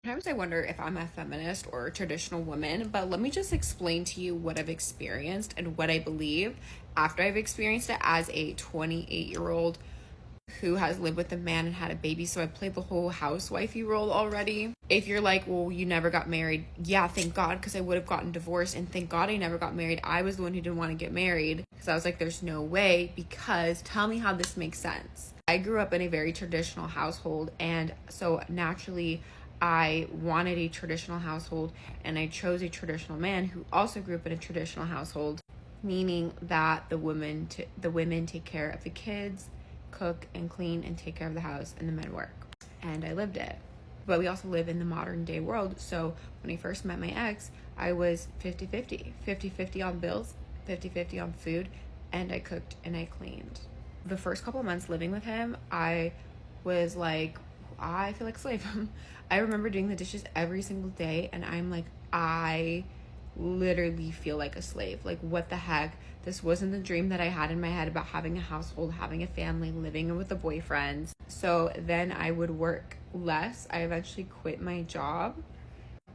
Sometimes I wonder if I'm a feminist or a traditional woman, but let me just explain to you what I've experienced and what I believe after I've experienced it as a 28-year-old who has lived with a man and had a baby. So I played the whole housewifey role already. If you're like, well, you never got married, yeah, thank God, because I would have gotten divorced, and thank God I never got married. I was the one who didn't want to get married because I was like, there's no way, because tell me how this makes sense. I grew up in a very traditional household, and so naturally I wanted a traditional household, and I chose a traditional man who also grew up in a traditional household, meaning that the women take care of the kids, cook and clean and take care of the house, and the men work. And I lived it. But we also live in the modern day world. So when I first met my ex, I was 50-50. 50-50 on bills, 50-50 on food, and I cooked and I cleaned. The first couple of months living with him, I was like, I feel like a slave. I remember doing the dishes every single day, and I'm like, I literally feel like a slave. Like, what the heck? This wasn't the dream that I had in my head about having a household, having a family, living with a boyfriend. So then I would work less. I eventually quit my job.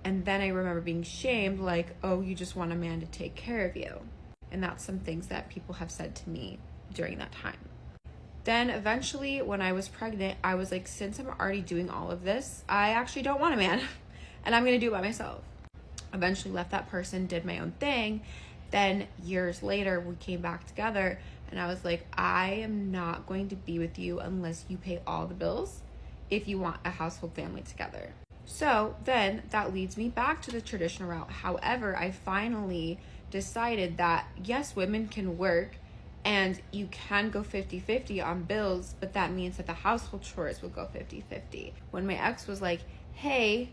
And then I remember being shamed, like, oh, you just want a man to take care of you. And that's some things that people have said to me during that time. Then eventually when I was pregnant, I was like, since I'm already doing all of this, I actually don't want a man and I'm going to do it by myself. Eventually left that person, did my own thing. Then years later, we came back together, and I was like, I am not going to be with you unless you pay all the bills if you want a household family together. So then that leads me back to the traditional route. However, I finally decided that yes, women can work and you can go 50-50 on bills, but that means that the household chores will go 50-50. When my ex was like, hey,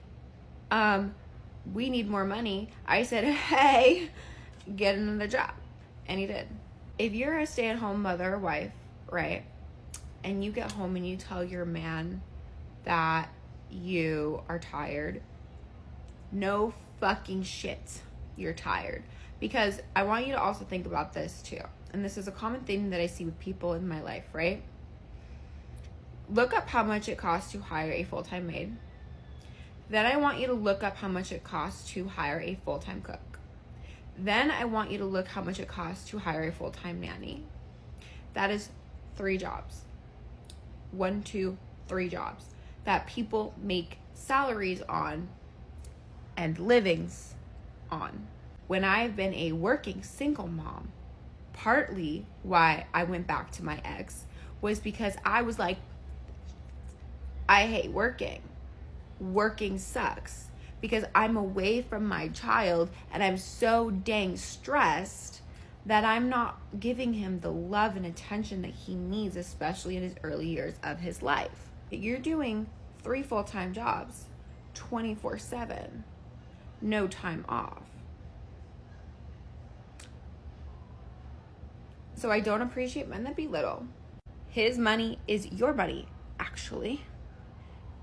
we need more money, I said, hey, get another job. And he did. If you're a stay-at-home mother or wife, right, and you get home and you tell your man that you are tired, no fucking shit, you're tired. Because I want you to also think about this too. And this is a common thing that I see with people in my life, right? Look up how much it costs to hire a full-time maid. Then I want you to look up how much it costs to hire a full-time cook. Then I want you to look how much it costs to hire a full-time nanny. That is 3 jobs. 1, 2, 3 jobs that people make salaries on and livings on. When I've been a working single mom, partly why I went back to my ex was because I was like, I hate working. Working sucks because I'm away from my child and I'm so dang stressed that I'm not giving him the love and attention that he needs, especially in his early years of his life. You're doing 3 full-time jobs, 24/7, no time off. So I don't appreciate men that belittle. His money is your money, actually.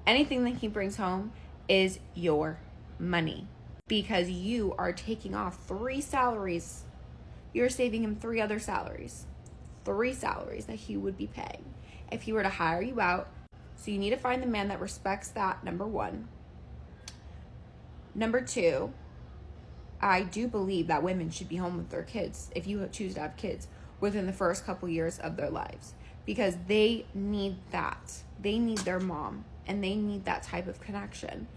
Anything that he brings home is your money because you are taking off 3 salaries. You're saving him 3 other salaries. 3 salaries that he would be paying if he were to hire you out. So you need to find the man that respects that, number 1. Number 2, I do believe that women should be home with their kids, if you choose to have kids, within the first couple years of their lives. Because they need that. They need their mom, and they need that type of connection.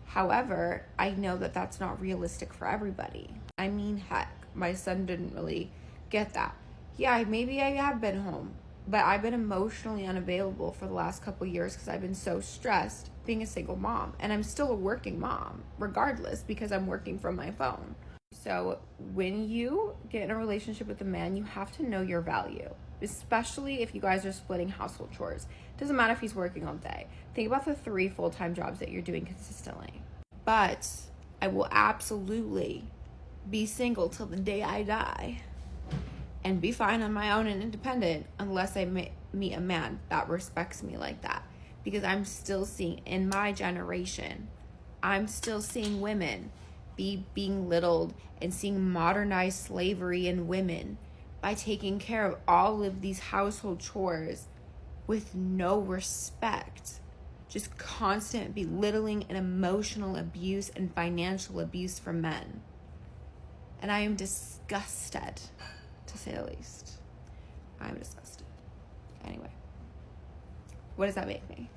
However, I know that that's not realistic for everybody. I mean, heck, my son didn't really get that. Yeah, maybe I have been home, but I've been emotionally unavailable for the last couple years because I've been so stressed being a single mom. And I'm still a working mom, regardless, because I'm working from my phone. So when you get in a relationship with a man, you have to know your value, especially if you guys are splitting household chores. It doesn't matter if he's working all day. Think about the 3 full-time jobs that you're doing consistently. But I will absolutely be single till the day I die and be fine on my own and independent unless I meet a man that respects me like that. Because I'm still seeing, in my generation, I'm still seeing women being belittled and seeing modernized slavery in women by taking care of all of these household chores with no respect. just constant belittling and emotional abuse and financial abuse from men. And I am disgusted, to say the least. I'm disgusted. Anyway, what does that make me?